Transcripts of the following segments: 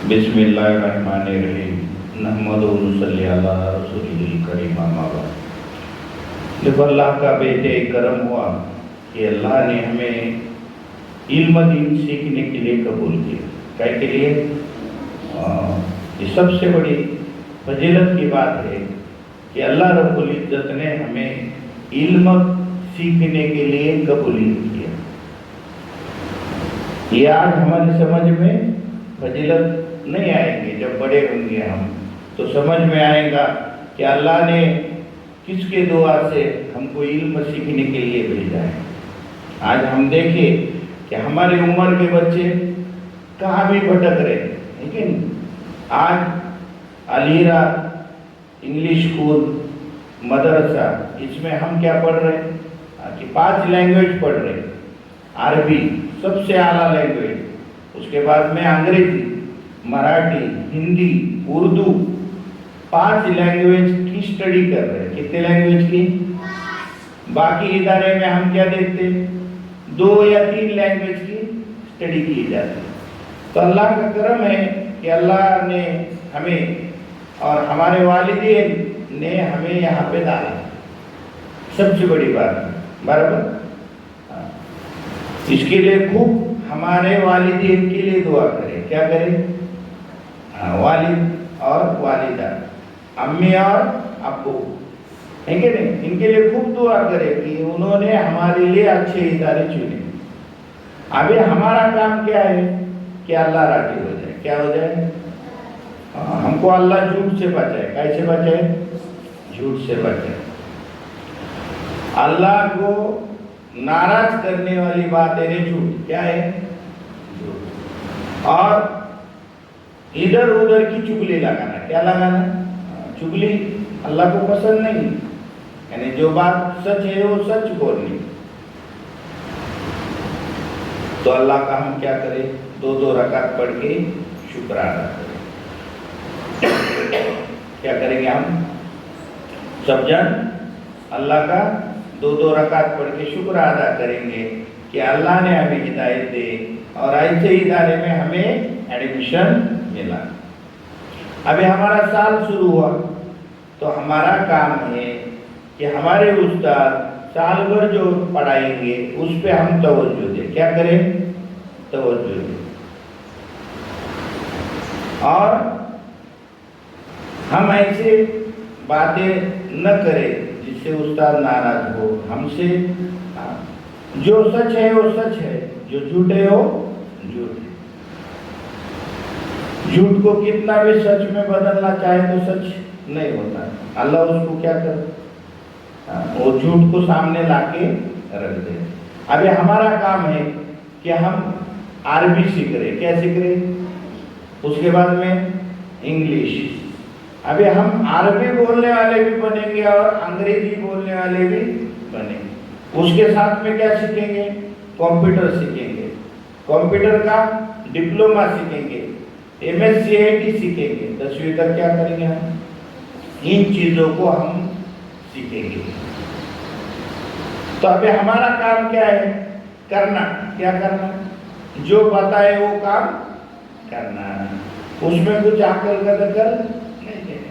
बिस्मिल्लाहिर्रहमानिर्रहीम नहमदुहु व नसल्ली अला रसूलिल करीम अम्मा बाद। देखो, अल्लाह का बेटे करम हुआ कि अल्लाह ने हमें इल्म दीन सीखने के लिए कबूल किया। क्या के लिए? ये सबसे बड़ी फजीलत की बात है कि अल्लाह रब्बुल इज्जत ने हमें इल्म सीखने के लिए कबूलियत किया। ये आज हमारी समझ में फजीलत नहीं आएंगे, जब बड़े होंगे हम तो समझ में आएगा कि अल्लाह ने किसके दुआ से हमको इल्म सीखने के लिए भेजा है। आज हम देखें कि हमारे उम्र के बच्चे कहाँ भी भटक रहे हैं, लेकिन आज अलीरा इंग्लिश स्कूल मदरसा, इसमें हम क्या पढ़ रहे हैं कि 5 लैंग्वेज पढ़ रहे हैं। अरबी सबसे आला लैंग्वेज, उसके बाद में अंग्रेजी, मराठी, हिंदी, उर्दू, 5 लैंग्वेज की स्टडी कर रहे हैं। कितने लैंग्वेज की? बाकी इदारे में हम क्या देखते हैं, 2 या 3 लैंग्वेज की स्टडी की जाती है। तो अल्लाह का करम है कि अल्लाह ने हमें और हमारे वालिदैन ने हमें यहाँ पे डाला, सबसे बड़ी बात बराबर। इसके लिए खूब हमारे वालिदैन के लिए दुआ करें। क्या करें? वालिद और वालिदा, अम्मी और अब्बू, है कि नहीं, इनके लिए खूब दुआ करें कि उन्होंने हमारे लिए अच्छे इदारे चुने। अभी हमारा काम क्या है कि अल्लाह राजी हो जाए। क्या हो जाए? हमको अल्लाह झूठ से बचाए। कैसे बचाए? झूठ से बचाए। अल्लाह को नाराज करने वाली बात है झूठ। क्या है? झूठ। और इधर उधर की चुगली लगाना। क्या लगाना? चुगली अल्लाह को पसंद नहीं, यानी जो बात सच है वो सच बोलनी। तो अल्लाह का हम क्या करें? 2-2 रकात पढ़ के शुक्र अदा करें। क्या करेंगे हम सब जन? अल्लाह का 2-2 रकात पढ़ के शुक्र अदा करेंगे कि अल्लाह ने हमें हिदायत दे और ऐसे इदारे में हमें एडमिशन मिला। अभी हमारा साल शुरू हुआ तो हमारा काम है कि हमारे उस्ताद साल भर जो पढ़ाएंगे उस पे हम तवज्जो दें। क्या करें? तवज्जो दें। और हम ऐसे बातें न करें जिससे उस्ताद नाराज हो हमसे। जो सच है वो सच है, जो झूठ है वो झूठ है। झूठ को कितना भी सच में बदलना चाहे तो सच नहीं होता। अल्लाह उसको क्या कर, वो झूठ को सामने लाके रख दे। अभी हमारा काम है कि हम अरबी सीख रहे। क्या सीख रहे? उसके बाद में इंग्लिश। अभी हम अरबी बोलने वाले भी बनेंगे और अंग्रेजी बोलने वाले भी बनेंगे। उसके साथ में क्या सीखेंगे? कंप्यूटर सीखेंगे, कंप्यूटर का डिप्लोमा सीखेंगे, MSc सीखेंगे। 10वीं तक क्या करेंगे हम? इन चीजों को हम सीखेंगे। तो अभी हमारा काम क्या है? करना। क्या करना? जो बताए वो काम करना। उसमें कुछ अकल का दखल नहीं देना।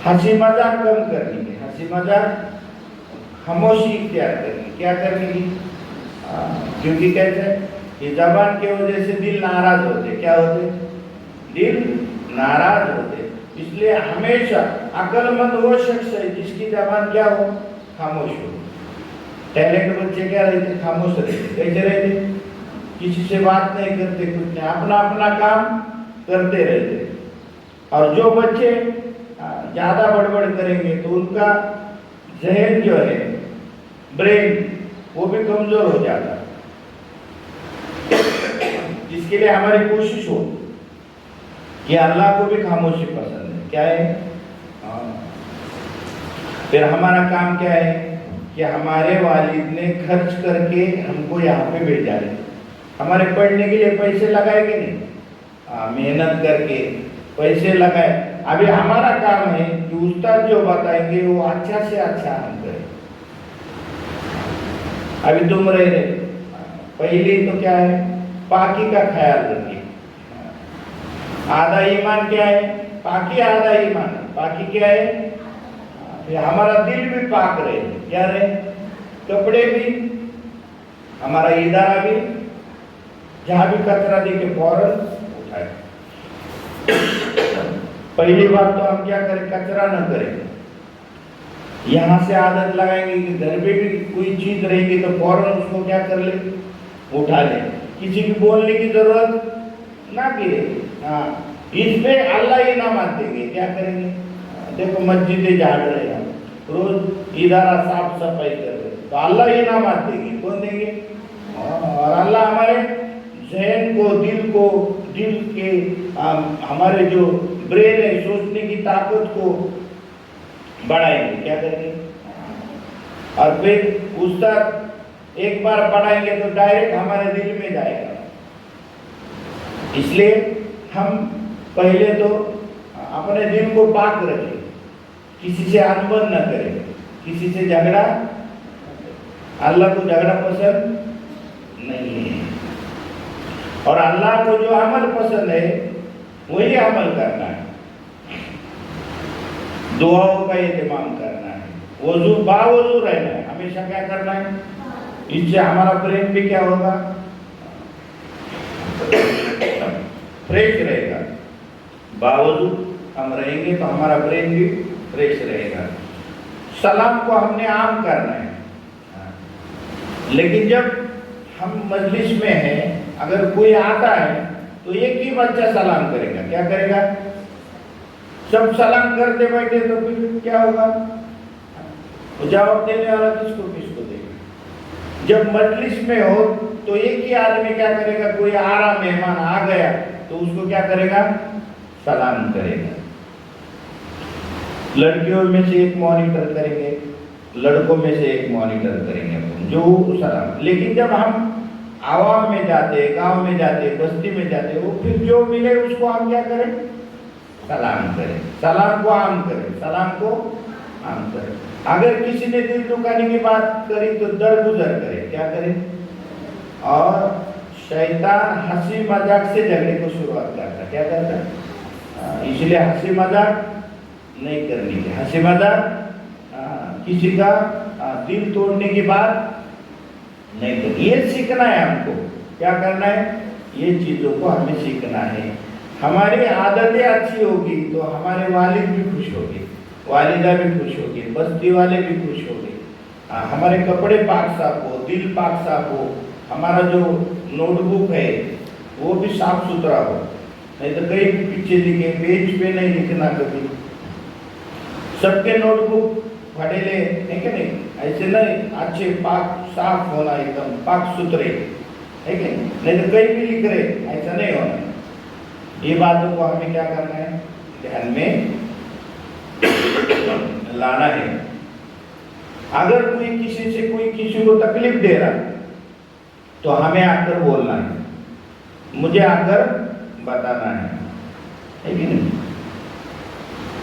हंसी मजाक कम करनी है। हंसी मजाक खामोशी इख्तियार करनी। क्या करनी? क्योंकि कैसे ये जबान की वजह से दिल नाराज होते। क्या होते? दिल नाराज होते। इसलिए हमेशा अक्लमंद वो शख्स है जिसकी जबान क्या हो? खामोश हो। टैलेंट बच्चे क्या रहते? खामोश रहते। कैसे रहते? किसी से बात नहीं करते, कुछ नहीं, अपना अपना काम करते रहते। और जो बच्चे ज्यादा बड़बड़ करेंगे तो उनका जहन जो है, ब्रेन, वो भी कमजोर हो जाता। जिसके लिए हमारी कोशिश हो कि अल्लाह को भी खामोशी पसंद है। क्या है? फिर हमारा काम क्या है कि हमारे वालिद ने खर्च करके हमको यहाँ पे भेजा है। हमारे पढ़ने के लिए पैसे लगाए कि नहीं? मेहनत करके पैसे लगाए। अभी हमारा काम है कि उस्ताद जो बताएंगे वो अच्छा से अच्छा हम करें। अभी तुम रहे पहले तो क्या है? पाकी का ख्याल रखिए। आधा ईमान क्या है? पाकी आधा ईमान। पाकी क्या है? फिर हमारा दिल भी पाक रहे, क्या रहे? कपड़े भी, हमारा इदारा भी, जहां भी कचरा दिखे फौरन उठाए। पहली बात तो हम क्या करें? कचरा न करें। यहाँ से आदत लगाएंगे कि घर में भी कोई चीज रहेगी तो फौरन उसको क्या कर ले? उठा ले। किसी की बोलने की जरूरत ना गिरे। हाँ, इसमें अल्लाह इनामत देंगे। क्या करेंगे? देखो मस्जिदें झाड़ रहे हैं, रोज इदारा साफ सफाई कर रहे, तो अल्लाह इनामत देंगे। कौन देंगे? और अल्लाह हमारे जहन को, दिल के हमारे जो ब्रेन है, सोचने की ताकत को बढ़ाएंगे। क्या करेंगे? और फिर उस तक एक बार बढ़ाएंगे तो डायरेक्ट हमारे दिल में जाएगा। इसलिए हम पहले तो अपने दिल को पाक रखें, किसी से अनबन न करें, किसी से झगड़ा, अल्लाह को झगड़ा पसंद नहीं है। और अल्लाह को जो अमल पसंद है वही अमल करना है। दुआओं का एहतमाम करना है, वजू बावजू रहना है, हमेशा क्या करना है? इससे हमारा ब्रेन भी क्या होगा? फ्रेश रहेगा। बावजू हम रहेंगे तो हमारा ब्रेन भी फ्रेश रहेगा। सलाम को हमने आम करना है, लेकिन जब हम मजलिस में हैं, अगर कोई आता है तो एक ही बच्चा सलाम करेगा। क्या करेगा? सब सलाम करते बैठे तो फिर क्या होगा? जवाब देने वाला किसको देगा? जब मजलिस में हो तो एक ही आदमी क्या करेगा? कोई आ रहा मेहमान आ गया तो उसको क्या करेगा? सलाम करेगा। लड़कियों में से एक मॉनिटर करेंगे, लड़कों में से एक मॉनिटर करेंगे जो सलाम। लेकिन जब हम आवाम में जाते, गांव में जाते, बस्ती में जाते, वो फिर जो मिले उसको हम क्या करें? सलाम करें। सलाम को आम करें, सलाम को आम करें। अगर किसी ने दिल दुखाने की बात करी तो दरगुजर करें। क्या करें? और शैतान हंसी मजाक से झगड़े को शुरुआत करता है। क्या करता है? इसलिए हंसी मजाक नहीं करनी चाहिए। हंसी मजाक किसी का दिल तोड़ने की बात नहीं करनी। ये सीखना है हमको। क्या करना है? ये चीजों को हमें सीखना है। हमारी आदतें अच्छी होगी तो हमारे वालिद भी खुश होंगे, वालिदा भी खुश होगी, बस्ती वाले भी खुश होंगे। हमारे कपड़े पाक साफ हो, दिल पाक साफ हो, हमारा जो नोटबुक है वो भी साफ सुथरा हो। नहीं तो कहीं भी पीछे लिखे, पेज पे नहीं लिखना कभी। सबके नोटबुक फटेले है कि नहीं? ऐसे नहीं, अच्छे पाक साफ होना, एकदम पाक सुथरे है कि नहीं तो कहीं भी लिख रहे, ऐसा नहीं होना। ये बातों को हमें क्या करना है? ध्यान में लाना है। अगर कोई किसी को तकलीफ दे रहा तो हमें आकर बोलना है, मुझे आकर बताना है कि नहीं?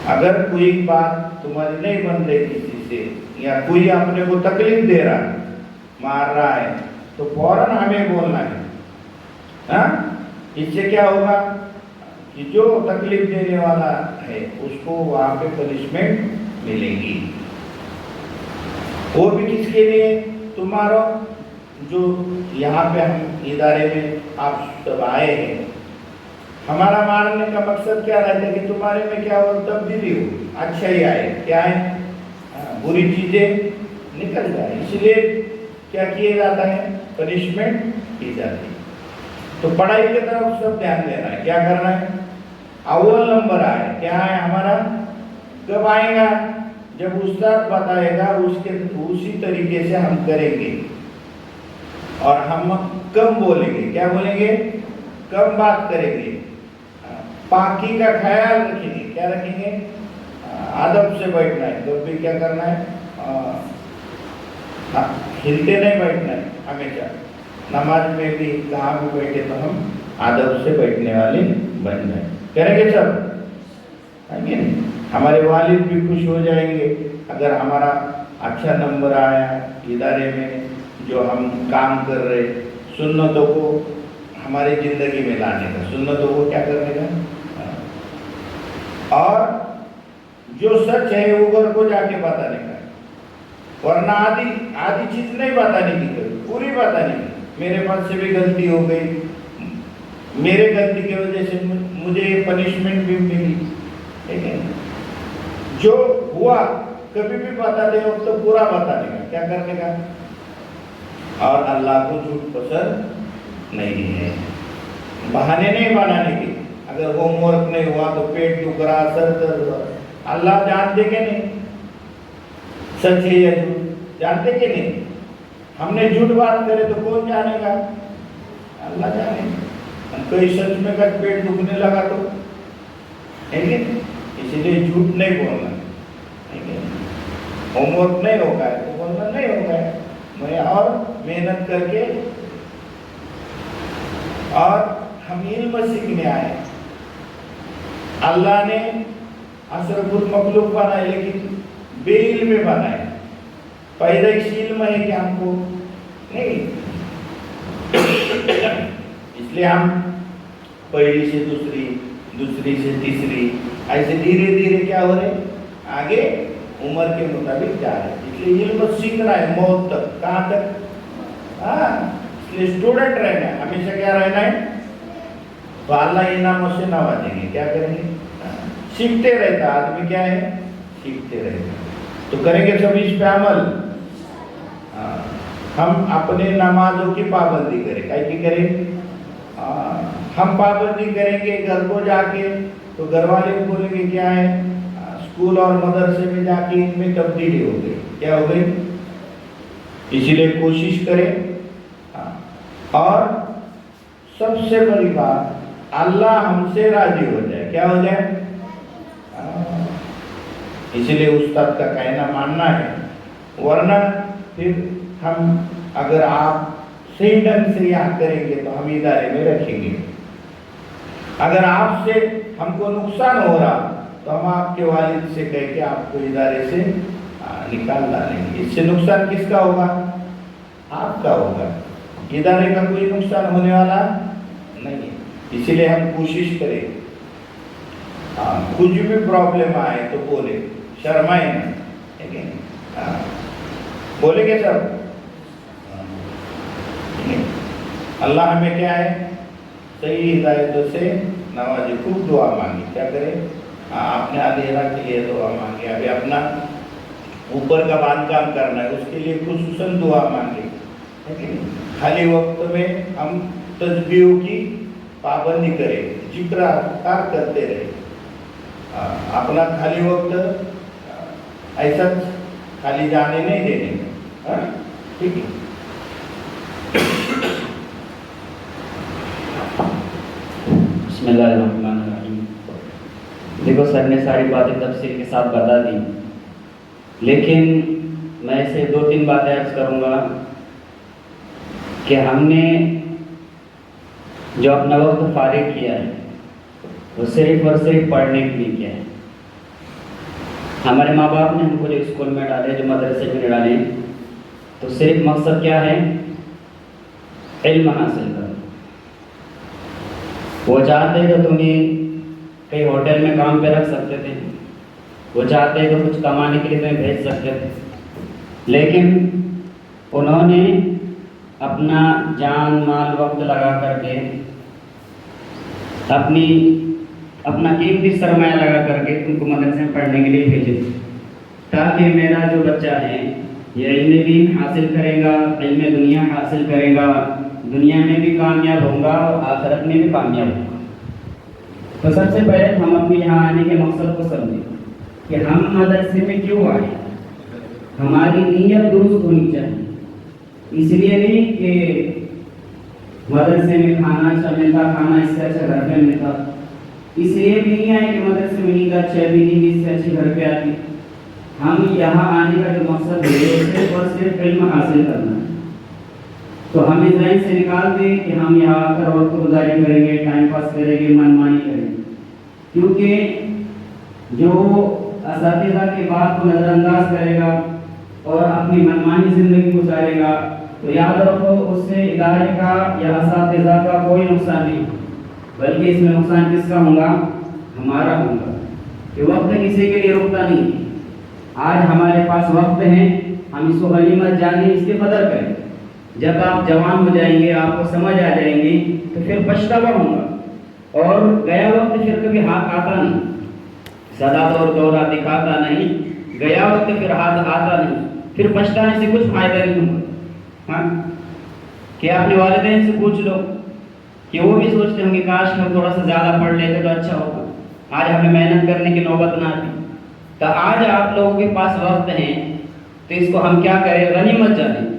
अगर कोई बात तुम्हारी नहीं बन रही किसी से, या कोई अपने को तकलीफ दे रहा, मार रहा है, तो फौरन हमें बोलना है। हाँ, इससे क्या होगा कि जो तकलीफ देने वाला है उसको वहां पे पनिशमेंट मिलेगी। वो भी किसके लिए? तुम्हारा जो यहाँ पे हम इदारे में आप सब आए हैं, हमारा मानने का मकसद क्या रहता है कि तुम्हारे में क्या हो? तब्दीली हो, अच्छा ही आए। क्या है? बुरी चीजें निकल जाए। इसलिए क्या किया जाता है? पनिशमेंट की जाती है। तो पढ़ाई की तरफ सब ध्यान देना है। क्या करना है? अव्वल नंबर आए। क्या है हमारा? कब आएगा? जब उस्ताद बताएगा उसी तरीके से हम करेंगे। और हम कम बोलेंगे। क्या बोलेंगे? कम बात करेंगे। पाकी का ख्याल रखेंगे। क्या रखेंगे? अदब से बैठना है। जब भी क्या करना है? हिलते नहीं बैठना है हमेशा। नमाज में भी कहाँ भी बैठे तो हम अदब से बैठने वाले बन जाए। करेंगे सब? नहीं, हमारे वालिद भी खुश हो जाएंगे अगर हमारा अच्छा नंबर आया इदारे में। जो हम काम कर रहे, सुन्नतों को हमारी जिंदगी में लाने का, सुन्नतों को क्या करने का? जो सच है वो घर को जाके बताने का, वरना आधी चीज नहीं बताने की, कभी पूरी बताने की। मेरे पास से भी गलती हो गई, मेरे गलती की वजह से मुझे पनिशमेंट भी मिली, ठीक है। जो हुआ कभी भी बताते हो तो पूरा बताने का, क्या करने का। और अल्लाह को झूठ पसंद नहीं है, बहाने नहीं बनाने के। अगर होमवर्क नहीं हुआ तो पेट दुख रहा, सर दर्द हुआ, अल्लाह जानते कि नहीं सच है या झूठ, जानते कि नहीं। हमने झूठ बात करे तो कौन जानेगा, अल्लाह जाने। कोई सच में का पेट दुखने लगा तो, इसलिए झूठ नहीं बोलना, होमवर्क नहीं होगा है तो बोलना नहीं होगा है, मैं और मेहनत करके। और हम इल्म सीखने आए, अल्लाह ने अशरफुल मखलूक बनाए लेकिन बेइल्म बनाए। पैदाइश इल्म है कि हमको नहीं, इसलिए हम पहली से दूसरी, दूसरी से तीसरी, ऐसे धीरे धीरे क्या हो रहे, आगे उम्र के मुताबिक जा रहे। इसलिए इल्म सीखना है मौत तक, कहाँ तक, इसलिए स्टूडेंट रहना है, हमेशा क्या रहना है। तो अल्लाह इनामों से नवाजेंगे, क्या करेंगे, सीखते रहता आदमी, क्या है, सीखते रहता। तो करेंगे सब इस पे अमल। हम अपने नमाजों की पाबंदी करें, क्या की करें, हम पाबंदी करेंगे। घर को जाके तो घर वाले को बोलेंगे क्या है, स्कूल और मदरसे में जाके इनमें तब्दीली हो गई, क्या हो गई। इसीलिए कोशिश करें। और सबसे बड़ी बात, अल्लाह हमसे राजी हो जाए, क्या हो जाए। इसीलिए उस्ताद का कहना मानना है, वरना फिर हम, अगर आप सही ढंग से याद करेंगे तो हम इदारे में रखेंगे। अगर आपसे हमको नुकसान हो रहा तो हम आपके वालिद से कह के आपको इदारे से निकाल डालेंगे। इससे नुकसान किसका होगा, आपका होगा, इदारे का कोई नुकसान होने वाला नहीं है। इसीलिए हम कोशिश करें, कुछ भी प्रॉब्लम आए तो बोले, शर्माए ना, ठीक है। बोलेंगे सब, अल्लाह हमें क्या है, सही हिदायतों से नवाजे। खूब दुआ मांगी, क्या करें, आपने अंधेरा के लिए दुआ मांगी, अभी अपना ऊपर का बांधकाम करना है, उसके लिए खुसूसन दुआ मांगे, ठीक है। खाली वक्त में हम तस्बीहों की पाबंदी करें, जिक्र अज़कार करते रहे। अपना खाली वक्त ऐसा खाली जाने नहीं देने, ठीक है। बिस्मिल्लाहिर्रहमानिर्रहीम। देखो सर ने सारी बातें तफसील के साथ बता दी, लेकिन मैं इसे 2-3 बातें अर्ज करूँगा कि हमने जो अपना वक्त फारिग किया है वो सिर्फ और सिर्फ पढ़ने के लिए किया है। हमारे माँ बाप ने हमको जो स्कूल में डाले, जो मदरसे में डाले, तो सिर्फ मकसद क्या है, इल्म हासिल करना। वो चाहते तो तुम्हें कहीं होटल में काम पे रख सकते थे, वो चाहते तो कुछ कमाने के लिए तुम्हें भेज सकते थे, लेकिन उन्होंने अपना जान माल वक्त लगा करके अपना कीमती सरमाया लगा करके तुमको मदरसे में पढ़ने के लिए भेजे, ताकि मेरा जो बच्चा है ये इल्म दीन हासिल करेगा, इल्म दुनिया हासिल करेगा, दुनिया में भी कामयाब होगा और आखिरत में भी कामयाब होगा। तो सबसे पहले हम अपने यहाँ आने के मकसद को समझें कि हम मदरसे में क्यों आए। हमारी नीयत दुरुस्त होनी चाहिए। इसलिए नहीं कि मदरसे में खाना अच्छा मिलता, खाना इससे अच्छा घर पे मिलता, इसलिए भी नहीं आए कि मदरसे में नींद अच्छा भी नहीं, इससे अच्छी घर पे आती। हम यहाँ आने का जो मकसद है सिर्फ और सिर्फ इल्म हासिल करना है। तो हम इस जहन से निकाल दें कि हम यहाँ आकर वक्त गुजारी करेंगे, टाइम पास करेंगे, मनमानी करेंगे, क्योंकि जो असातिज़ा की बात को नज़रअंदाज करेगा और अपनी मनमानी ज़िंदगी गुजारेगा, तो याद रखो उससे इदारे का या असातिज़ा का कोई नुकसान नहीं, बल्कि इसमें नुकसान किसका होगा, हमारा होगा। کہ وقت کسی کے لیے رکتا نہیں ہے. آج ہمارے پاس وقت ہے, ہم اس کو غنیمت جانیں, اس کی قدر کریں. جب آپ جوان ہو جائیں گے, آپ کو سمجھ آ جائیں گی, تو پھر پچھتاوا ہوگا, اور گیا وقت پھر کبھی ہاتھ آتا نہیں. سدا دورہ دکھاتا نہیں, گیا وقت پھر ہاتھ آتا نہیں, پھر پچھتانے سے کچھ فائدہ نہیں ہوگا. ہاں, کہ اپنے والدین سے پوچھ لو کہ وہ بھی سوچتے ہوں گے کاش ہم تھوڑا سا زیادہ پڑھ لیتے تو اچھا ہوگا, آج ہمیں محنت کرنے کی نوبت نہ آتی. تو آج آپ لوگوں کے پاس وقت ہے, تو اس کو ہم کیا کریں, غنیمت جانیں.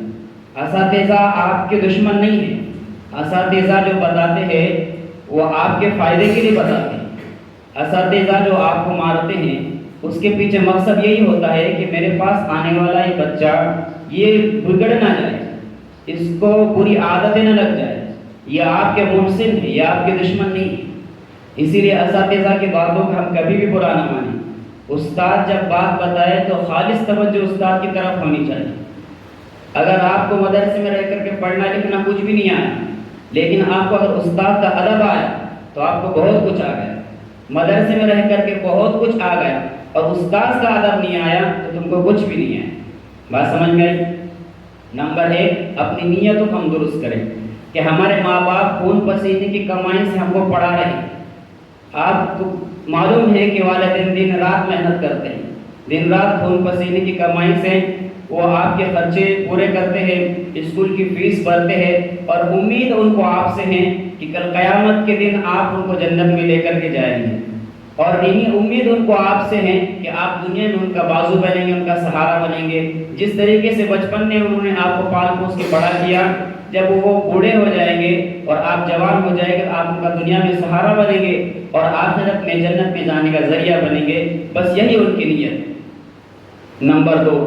اساتذہ آپ کے دشمن نہیں ہیں. اساتذہ جو بتاتے ہیں وہ آپ کے فائدے کے لیے بتاتے ہیں. اساتذہ جو آپ کو مارتے ہیں اس کے پیچھے مقصد یہی ہوتا ہے کہ میرے پاس آنے والا یہ بچہ یہ بگڑ نہ جائے, اس کو بری عادتیں نہ لگ جائے. یہ آپ کے محسن ہے, یہ آپ کے دشمن نہیں. اسی لیے اساتذہ کی باتوں کا ہم کبھی بھی برا نہ مانیں. استاد جب بات بتائے تو خالص توجہ استاد کی طرف ہونی چاہیے. اگر آپ کو مدرسے میں رہ کر کے پڑھنا لکھنا کچھ بھی نہیں آیا, لیکن آپ کو اگر استاد کا ادب آیا تو آپ کو بہت کچھ آ گیا. مدرسے میں رہ کر کے بہت کچھ آ گیا, اور استاد کا ادب نہیں آیا تو تم کو کچھ بھی نہیں آیا. بات سمجھ میں آئی؟ نمبر 1, اپنی نیتوں کو ہم درست کریں کہ ہمارے ماں باپ خون پسینے کی کمائی سے ہم کو پڑھا رہے ہیں. آپ کو معلوم ہے کہ والدین دن رات محنت کرتے ہیں, دن رات خون پسینے کی کمائی سے وہ آپ کے خرچے پورے کرتے ہیں, اسکول کی فیس بھرتے ہیں, اور امید ان کو آپ سے ہے کہ کل قیامت کے دن آپ ان کو جنت میں لے کر کے جائیں گے. اور یہی امید ان کو آپ سے ہے کہ آپ دنیا میں ان کا بازو بنیں گے, ان کا سہارا بنیں گے. جس طریقے سے بچپن میں انہوں نے آپ کو پال پوس کے بڑا کیا, جب وہ بوڑھے ہو جائیں گے اور آپ جوان ہو جائیں گے تو آپ ان کا دنیا میں سہارا بنیں گے اور آخرت میں جنت میں جانے کا ذریعہ بنیں گے. بس یہی ان کی نیت. نمبر 2,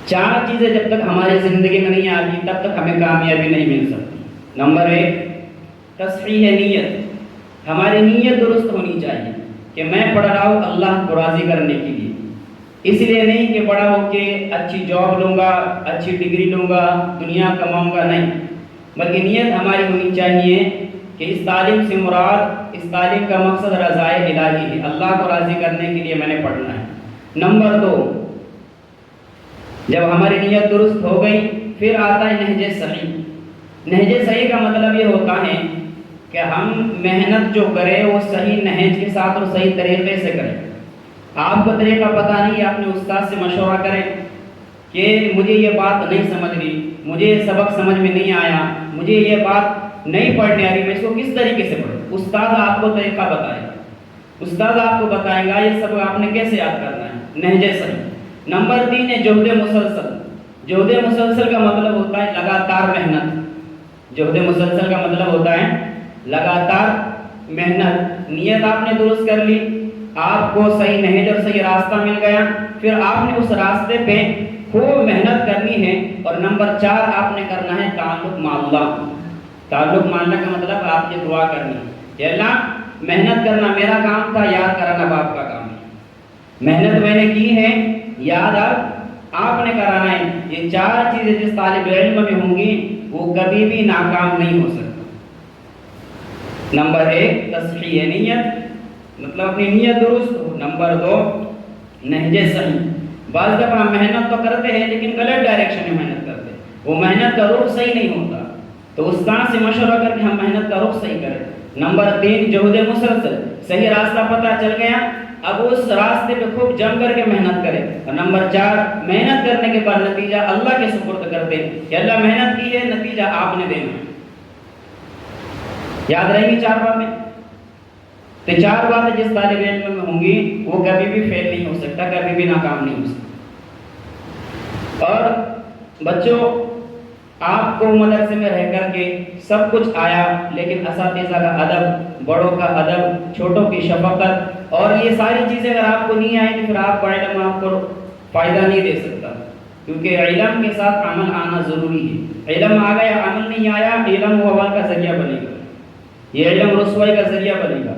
4 چیزیں جب تک ہماری زندگی میں نہیں آتی تب تک ہمیں کامیابی نہیں مل سکتی. نمبر 1, تصحیح نیت. ہماری نیت درست ہونی چاہیے کہ میں پڑھ رہا ہوں اللہ کو راضی کرنے کے لیے, اس لیے نہیں کہ بڑا ہو کے اچھی جاب لوں گا, اچھی ڈگری لوں گا, دنیا کماؤں گا, نہیں. بلکہ نیت ہماری ہونی چاہیے کہ اس تعلیم سے مراد, اس تعلیم کا مقصد رضائے الہی ہے, اللہ کو راضی کرنے کے لیے میں نے پڑھنا ہے. نمبر 2, جب ہماری نیت درست ہو گئی پھر آتا ہے نہج صحیح. نہج صحیح کا مطلب یہ ہوتا ہے کہ ہم محنت جو کریں وہ صحیح نہج کے ساتھ اور صحیح طریقے سے کریں. آپ کو طریقہ پتہ نہیں, اپنے استاد سے مشورہ کریں کہ مجھے یہ بات نہیں سمجھ رہی, مجھے یہ سبق سمجھ میں نہیں آیا, مجھے یہ بات نہیں پڑھنے آ رہی, میں اس کو کس طریقے سے پڑھوں. استاد آپ کو طریقہ بتائے گا, استاد آپ کو بتائے گا یہ سبق آپ نے کیسے یاد کرنا ہے. نہج صحیح. نمبر 3 ہے جہد مسلسل. جہد مسلسل کا مطلب ہوتا ہے لگاتار محنت. جہد مسلسل کا مطلب ہوتا ہے لگاتار محنت. نیت آپ نے درست کر لی, آپ کو صحیح نہج اور صحیح راستہ مل گیا, پھر آپ نے اس راستے پہ خوب محنت کرنی ہے. اور نمبر 4 آپ نے کرنا ہے تعلق مع اللہ. تعلق مع اللہ کا مطلب آپ کی دعا کرنی ہے کہ اللہ محنت کرنا میرا کام تھا, یاد کرانا باپ کا کام ہے. محنت میں نے کی ہے, یاد آپ نے کرانا ہے. یہ 4 چیزیں جس طالب علم میں ہوں گی وہ کبھی بھی ناکام نہیں ہو سکتا. نمبر 1 تصحیح نیت, مطلب اپنی نیت درست ہو. نمبر 2 نہج صحیح. بعض دفعہ ہم محنت تو کرتے ہیں لیکن غلط ڈائریکشن میں محنت کرتے ہیں, وہ محنت کا رخ صحیح نہیں ہوتا, تو استاد سے مشورہ کر کے ہم محنت کا رخ صحیح کریں. نمبر 3 جہد مسلسل. صحیح راستہ پتہ چل گیا, اب اس راستے پہ خوب جم کر کے محنت کریں. اور نمبر 4 محنت کرنے کے بعد نتیجہ اللہ کے سپرد کرتے ہیں کہ اللہ محنت کی ہے, نتیجہ آپ نے دینا ہے. یاد رہیں گی 4 باتیں. تو 4 باتیں جس طالب علم میں ہوں گی وہ کبھی بھی فیل نہیں ہو سکتا, کبھی بھی ناکام نہیں ہو سکتا. اور بچوں, آپ کو مدرسے میں رہ کر کے سب کچھ آیا, لیکن اساتذہ کا ادب, بڑوں کا ادب, چھوٹوں کی شفقت اور یہ ساری چیزیں اگر آپ کو نہیں آئیں تو پھر آپ کا علم آپ کو فائدہ نہیں دے سکتا, کیونکہ علم کے ساتھ عمل آنا ضروری ہے. علم آ گیا, عمل نہیں آیا, علم و عمل کا ذریعہ بنے گا, یہ علم رسوائی کا ذریعہ بنے گا.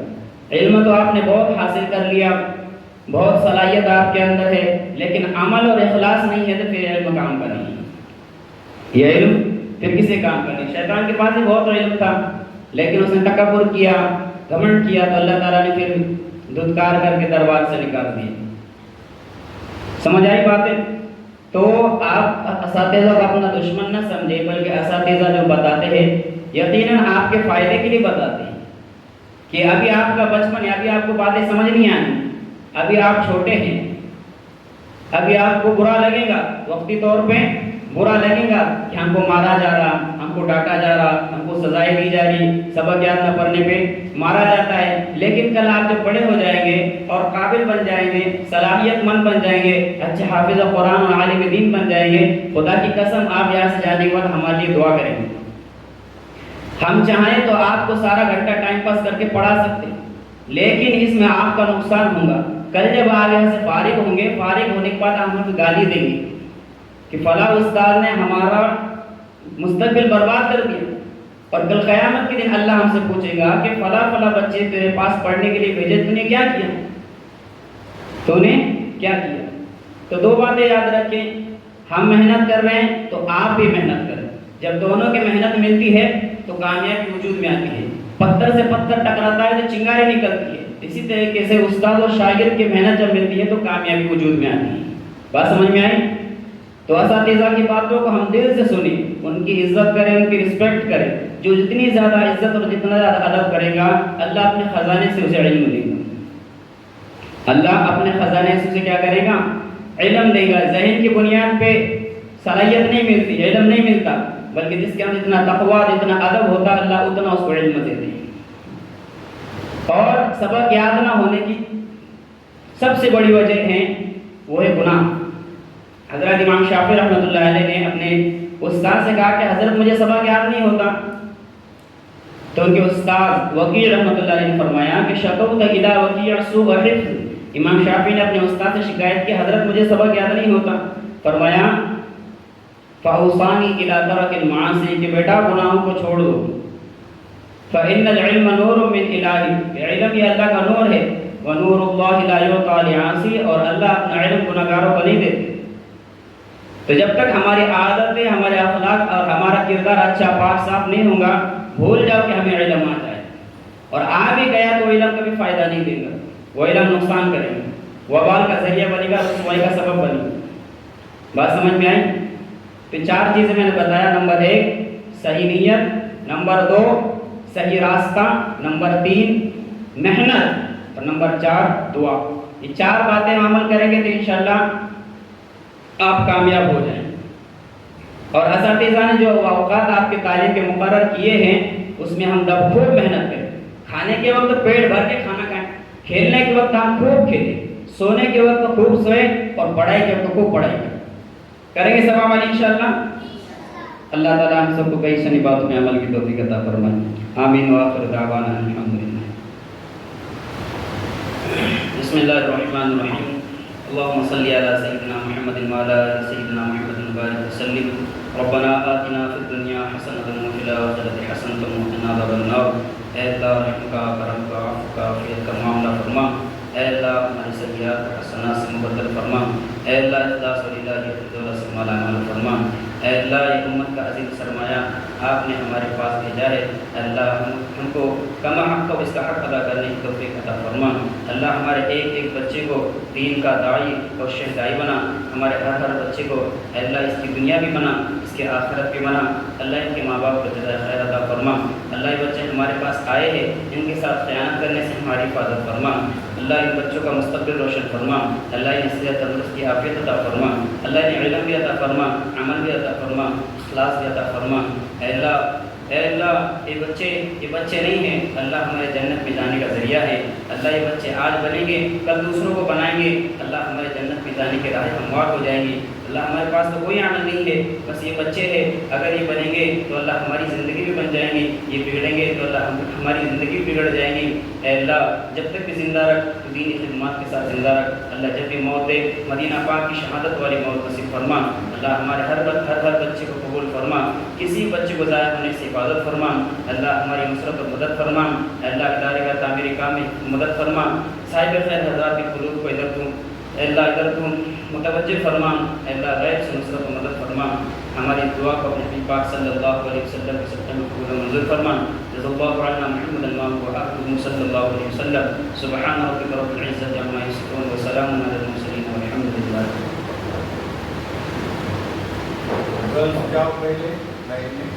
علم تو آپ نے بہت حاصل کر لیا, بہت صلاحیت آپ کے اندر ہے, لیکن عمل اور اخلاص نہیں ہے تو پھر علم کام کا نہیں. یہ علم پھر کسی کام کا نہیں. شیطان کے پاس بھی بہت علم تھا لیکن اس نے تکبر کیا, گھمنڈ کیا, تو اللہ تعالیٰ نے پھر धुतकार करके दरबार से निकाल दिए। समझ आई बातें? तो आप असातिज़ा को अपना दुश्मन न समझे, बल्कि असातिज़ा जो बताते हैं यकीनन आपके फ़ायदे के लिए बताते हैं कि अभी आपका बचपन है, अभी आपको बातें समझ नहीं आई, अभी आप छोटे हैं, अभी आपको बुरा लगेगा, वक्ती तौर पे बुरा लगेगा कि हमको मारा जा रहा, हमको डांटा जा रहा, हमको सजाएं दी जा रही, सबक याद न पढ़ने पे मारा जाता है। लेकिन कल आप जब बड़े हो जाएंगे और काबिल बन जाएंगे, सलाहियतमंद बन जाएंगे, अच्छे हाफिज़ कुरान और आलिम दीन बन जाएंगे, खुदा की कसम आप यहाँ से जाने के बाद हमारे लिए दुआ करेंगे। हम चाहें तो आपको सारा घंटा टाइम पास करके पढ़ा सकते हैं, लेकिन इसमें आपका नुकसान होगा। कल जब आप यहाँ से फारिग होंगे, फारिग होने के बाद हम हमें गाली देंगे कि फला उस्ताद ने हमारा मुस्तकबिल बर्बाद कर दिया, और कल क़यामत के दिन अल्लाह हमसे पूछेगा कि फला फला बच्चे तेरे पास पढ़ने के लिए भेजे, तूने क्या किया, तूने क्या किया। तो दो बातें याद रखें, हम मेहनत कर रहे हैं तो आप भी मेहनत करें। जब दोनों की मेहनत मिलती है तो कामयाबी वजूद में आती है। पत्थर से पत्थर टकराता है तो चिंगारी निकलती है, इसी तरीके से उस्ताद और शागिर्द की मेहनत जब मिलती है तो कामयाबी वजूद में आती है। बात समझ में आई? तो असातिज़ा की बातों को हम दिल से सुने, उनकी इज्जत करें, उनकी रिस्पेक्ट करें। जो जितनी ज़्यादा इज्जत और जितना ज़्यादा अदब करेगा, अल्लाह अपने ख़जाने से उसे इल्म देगा। अल्लाह अपने ख़जाने से उसे क्या करेगा? इल्म देगा। ज़हन की बुनियाद पे सलाहियत नहीं मिलती, इल्म नहीं मिलता, बल्कि जिसके अंदर जितना तक़वा, जितना अदब होता है, अल्लाह उतना उसको इल्म देते हैं। और सबक याद ना होने की सबसे बड़ी वजह है वो है गुनाह। हज़रत इमाम शाफ़ी रहमतुल्लाह अलैह ने अपने उस्ताद से कहा कि हज़रत मुझे सबक याद नहीं होता, तो उनके उस्ताद वकील रहमतुल्लाह अलैह ने फरमाया कि शकौत इला वकीअ सूअ हिफ्ज़। इमाम शाफ़ी ने अपने उस्ताद से शिकायत की, हज़रत मुझे सबक याद नहीं होता। फरमाया फ़अौसानी इला तरकिल मासी, कि बेटा गुनाहों को छोड़ दो। फ़इन्नल इल्म नूरुम मिन इलाही, इल्म ये अल्लाह का नूर है। व नूरुल्लाहि ला युता लिआसी, और अल्लाह अपना इल्म गुनहगारों को नहीं देते। तो जब तक हमारी आदतें, हमारे अखलाक और हमारा किरदार अच्छा पाक साफ नहीं होगा, भूल जाओ कि हमें इल्म आ जाए, और आ भी गया तो इल्म का भी फ़ायदा नहीं देगा, वो इल्म नुकसान करेगा, वबाल का ज़रिया बनेगा, रुसवाई का सबब बनेगा। बात समझ में आई? तो चार चीज़ें मैंने बताया। नंबर 1 सही नीयत, नंबर 2 सही रास्ता, नंबर 3 मेहनत, और नंबर 4 दुआ। ये चार बातें हम अमल करेंगे तो इंशाअल्लाह आप कामयाब हो जाएं। और असातिज़ा ने जो औकात आपके तालीम के मुकर्रर किए हैं, उसमें हम खूब मेहनत करें। खाने के वक्त पेट भर के खाना खाएं, खेलने के वक्त हम खूब खेलें, सोने के वक्त खूब सोएं, और पढ़ाई के वक्त खूब पढ़ाई करेंगे सब अमल इंशाअल्लाह। अल्लाह ताला हम सबको कई सनी बातों में अमल की तौफीक अता फरमाए। आमीन व आखिर दावाना अल्हम्दुलिल्लाह। बिस्मिल्लाहिर्रहमानिर्रहीम। अल्लाहुम्मा सल्लि अला सय्यिदिना मुहम्मदिन व अला आलि सय्यिदिना मुहम्मदिन व बारिक वसल्लिम। रब्बना आतिना फिद दुनिया हसनतन व फिल आखिरति हसनतन व क़िना अज़ाबन्नार। ऐ अल्लाह रहम का, करम का, अफ़्व का, आफ़ियत का मामला फरमा। ऐ अल्लाह हमारी सय्यात हसनात से मुबद्दल फरमा। ऐ अल्लाह इख़लास व लिल्लाहि दौलत से माला माल फरमा। ऐ अल्लाह ये उम्मत का अज़ीम सरमाया आपने हमारे पास भेजा है। अल्लाह हमको कमा हक़ को इसका हक़ अदा करने की तौफ़ीक़ अता फरमा। अल्लाह हमारे एक एक बच्चे को दीन का दाई और शहदाई बना। हमारे हर हर बच्चे को अल्लाह इसकी दुनिया भी बना, इसके आखिरत भी बना। अल्लाह इनके माँ बाप को जज़ाए खैर अता फरमा। अल्लाह ये बच्चे हमारे पास आए हैं, इनके साथ ख़यानत करने से हमारी हिफाजत फरमा। अल्लाह इन बच्चों का मुस्तक़बिल रोशन फरमा। अल्लाह इन सेहत तंदुरुस्ती आफ़ियत अता फरमा। अल्लाह इन्हें इल्म भी अता फरमा, अमल भी अता फरमा, इख़लास भी अता फरमा। अल्लाह ये बच्चे नहीं हैं, अल्लाह हमारे जन्नत में जाने का ज़रिया है। अल्लाह ये बच्चे आज बनेंगे, कल दूसरों को बनाएंगे। अल्लाह हमारे जन्नत में जाने के राह हमवार हो जाएंगी। अल्लाह हमारे पास तो कोई अमल नहीं है, बस ये बच्चे हैं। अगर ये बनेंगे तो अल्लाह हमारी ज़िंदगी भी बन जाएंगी, ये बिगड़ेंगे तो अल्लाह हमारी ज़िंदगी भी बिगड़ जाएंगी। अल्लाह जब तक भी ज़िंदा रख, तो दीनी खिदमत के साथ ज़िंदा रख। अल्लाह जब भी मौत दे, मदीना पाक की शहादत वाली मौत नसीब फरमा। अल्लाह हमारे हर बच्चे को कबूल फरमा, किसी बच्चे को ज़ाया होने से हिफाजत फरमा। अल्लाह हमारी नुसरत और मदद फरमा। अल्लाह इदारे का तामीरी काम में मदद फरमा। साहिब खैर हज़रात के क़ुलूब को इधर तू अल्लाह इधर तू मुतवज्जिह फरमा। अल्लाह गैब से नुसरत और मदद फरमा। हमारी दुआ को अपने पाक सल्लल्लाहु अलैहि वसल्लम के सत्ते में कबूल मंजूर फरमा। جزا اللہ عنا محمد ما هو عبده صلی اللہ علیہ وسلم. سبحان ربک رب العزة عما یصفون وسلام علی المرسلین والحمد للہ. گرلس جاؤ پہلے لائن میں.